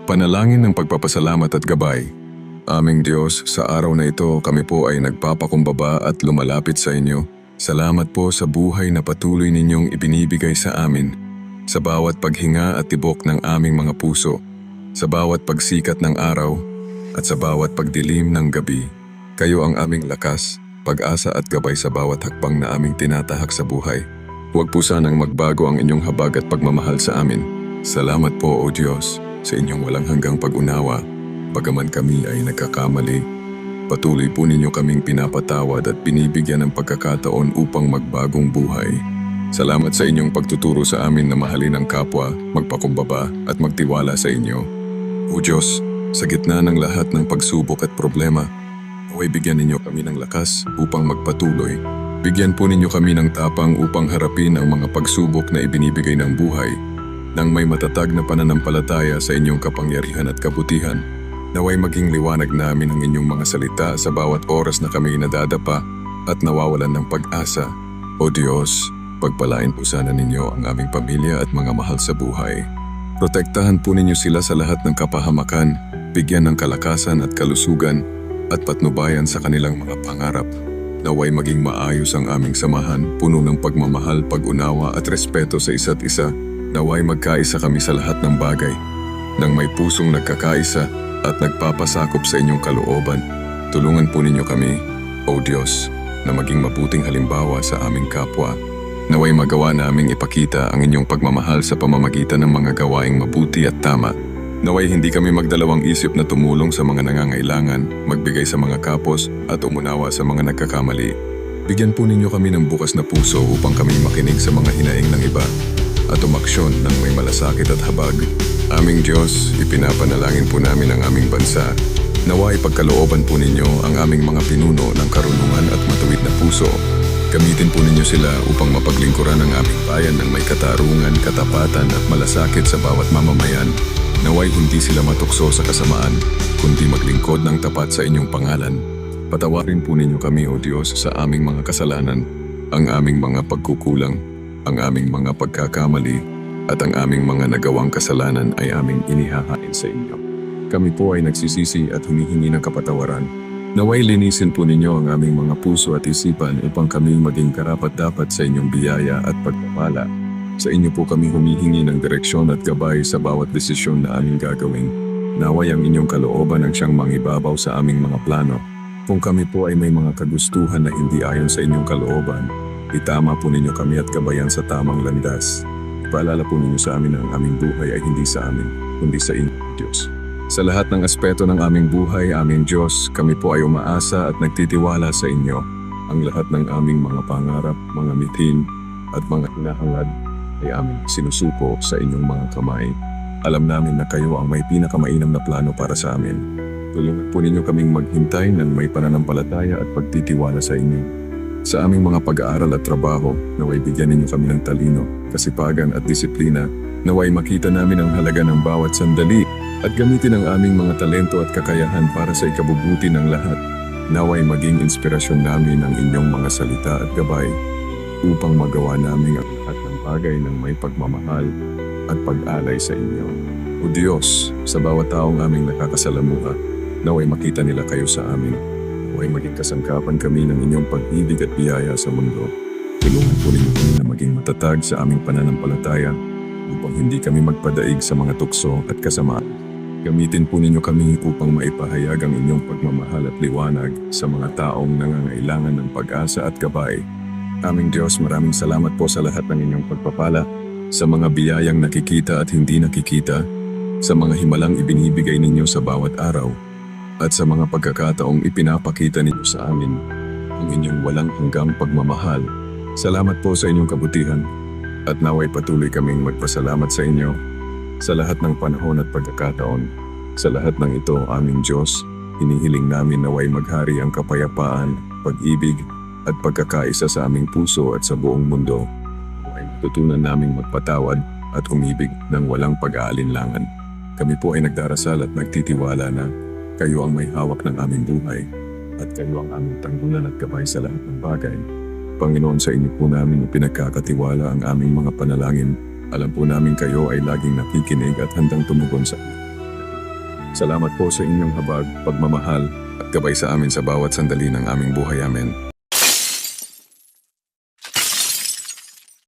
Panalangin ng pagpapasalamat at gabay. Aming Diyos, sa araw na ito kami po ay nagpapakumbaba at lumalapit sa inyo. Salamat po sa buhay na patuloy ninyong ibinibigay sa amin. Sa bawat paghinga at tibok ng aming mga puso. Sa bawat pagsikat ng araw at sa bawat pagdilim ng gabi. Kayo ang aming lakas, pag-asa at gabay sa bawat hakbang na aming tinatahak sa buhay. Huwag po sanang magbago ang inyong habag at pagmamahal sa amin. Salamat po, O Diyos, sa inyong walang hanggang pag-unawa. Bagaman kami ay nagkakamali, patuloy po ninyo kaming pinapatawad at binibigyan ng pagkakataon upang magbagong buhay. Salamat sa inyong pagtuturo sa amin na mahalin ang kapwa, magpakumbaba at magtiwala sa inyo. O Diyos, sa gitna ng lahat ng pagsubok at problema, naway bigyan ninyo kami ng lakas upang magpatuloy. Bigyan po ninyo kami ng tapang upang harapin ang mga pagsubok na ibinibigay ng buhay, nang may matatag na pananampalataya sa inyong kapangyarihan at kabutihan. Naway maging liwanag namin ang inyong mga salita sa bawat oras na kami nadadapa at nawawalan ng pag-asa. O Diyos, pagpalain po sana ninyo ang aming pamilya at mga mahal sa buhay. Protektahan po ninyo sila sa lahat ng kapahamakan, bigyan ng kalakasan at kalusugan, at patnubayan sa kanilang mga pangarap. Naway maging maayos ang aming samahan, puno ng pagmamahal, pag-unawa at respeto sa isa't isa. Naway magkaisa kami sa lahat ng bagay, nang may pusong nagkakaisa at nagpapasakop sa inyong kalooban. Tulungan po ninyo kami, O Diyos, na maging mabuting halimbawa sa aming kapwa. Naway magawa naming ipakita ang inyong pagmamahal sa pamamagitan ng mga gawaing mabuti at tama. Naway hindi kami magdalawang isip na tumulong sa mga nangangailangan, magbigay sa mga kapos at umunawa sa mga nagkakamali. Bigyan po ninyo kami ng bukas na puso upang kami makinig sa mga hinaing ng iba at umaksyon ng may malasakit at habag. Aming Diyos, ipinapanalangin po namin ang aming bansa. Naway pagkalooban po ninyo ang aming mga pinuno ng karunungan at matuwid na puso. Gamitin po ninyo sila upang mapaglingkuran ang aming bayan ng may katarungan, katapatan at malasakit sa bawat mamamayan. Naway hindi sila matukso sa kasamaan, kundi maglingkod ng tapat sa inyong pangalan. Patawarin po ninyo kami, O Diyos, sa aming mga kasalanan, ang aming mga pagkukulang, ang aming mga pagkakamali, at ang aming mga nagawang kasalanan ay aming inihahain sa inyo. Kami po ay nagsisisi at humihingi ng kapatawaran. Naway linisin po ninyo ang aming mga puso at isipan upang kami maging karapat-dapat sa inyong biyaya at pagpapala. Sa inyo po kami humihingi ng direksyon at gabay sa bawat desisyon na aming gagawin. Naway ang inyong kalooban ang siyang mangibabaw sa aming mga plano. Kung kami po ay may mga kagustuhan na hindi ayon sa inyong kalooban, itama po ninyo kami at gabayan sa tamang landas. Paalala po ninyo sa amin na ang aming buhay ay hindi sa amin, kundi sa inyo, Diyos. Sa lahat ng aspeto ng aming buhay, aming Diyos, kami po ay umaasa at nagtitiwala sa inyo. Ang lahat ng aming mga pangarap, mga mithin, at mga hinahangad ay aming sinusuko sa inyong mga kamay. Alam namin na kayo ang may pinakamainam na plano para sa amin. Tulungan po ninyo kaming maghintay ng may pananampalataya at pagtitiwala sa inyo. Sa aming mga pag-aaral at trabaho, naway bigyan ninyo kami ng talino, kasipagan at disiplina. Naway makita namin ang halaga ng bawat sandali at gamitin ang aming mga talento at kakayahan para sa ikabubuti ng lahat. Naway maging inspirasyon namin ang inyong mga salita at gabay upang magawa namin ang lahat ng bagay ng may pagmamahal at pag-alay sa inyo. O Diyos, sa bawat taong aming nakakasalamuha, naway makita nila kayo sa amin. Naway maging kasangkapan kami ng inyong pag-ibig at biyaya sa mundo. Tulungan po ninyo kami na maging matatag sa aming pananampalataya upang hindi kami magpadaig sa mga tukso at kasamaan. Gamitin po ninyo kami upang maipahayag ang inyong pagmamahal at liwanag sa mga taong nangangailangan ng pag-asa at gabay. Aming Diyos, maraming salamat po sa lahat ng inyong pagpapala, sa mga biyayang nakikita at hindi nakikita, sa mga himalang ibinibigay ninyo sa bawat araw, at sa mga pagkakataong ipinapakita ninyo sa amin ang inyong walang hanggang pagmamahal. Salamat po sa inyong kabutihan, at naway patuloy kaming magpasalamat sa inyo sa lahat ng panahon at pagkakataon. Sa lahat ng ito, aming Diyos, hinihiling namin naway maghari ang kapayapaan, pag-ibig, at pagkakaisa sa aming puso at sa buong mundo. Naway matutunan naming magpatawad at umibig ng walang pag-aalinlangan. Kami po ay nagdarasal at nagtitiwala na kayo ang may hawak ng aming buhay at kayo ang aming tanggulan at gabay sa lahat ng bagay. Panginoon, sa inyo po namin ipinagkakatiwala ang aming mga panalangin. Alam po namin kayo ay laging nakikinig at handang tumugon sa amin. Salamat po sa inyong habag, pagmamahal at gabay sa amin sa bawat sandali ng aming buhay. Amen.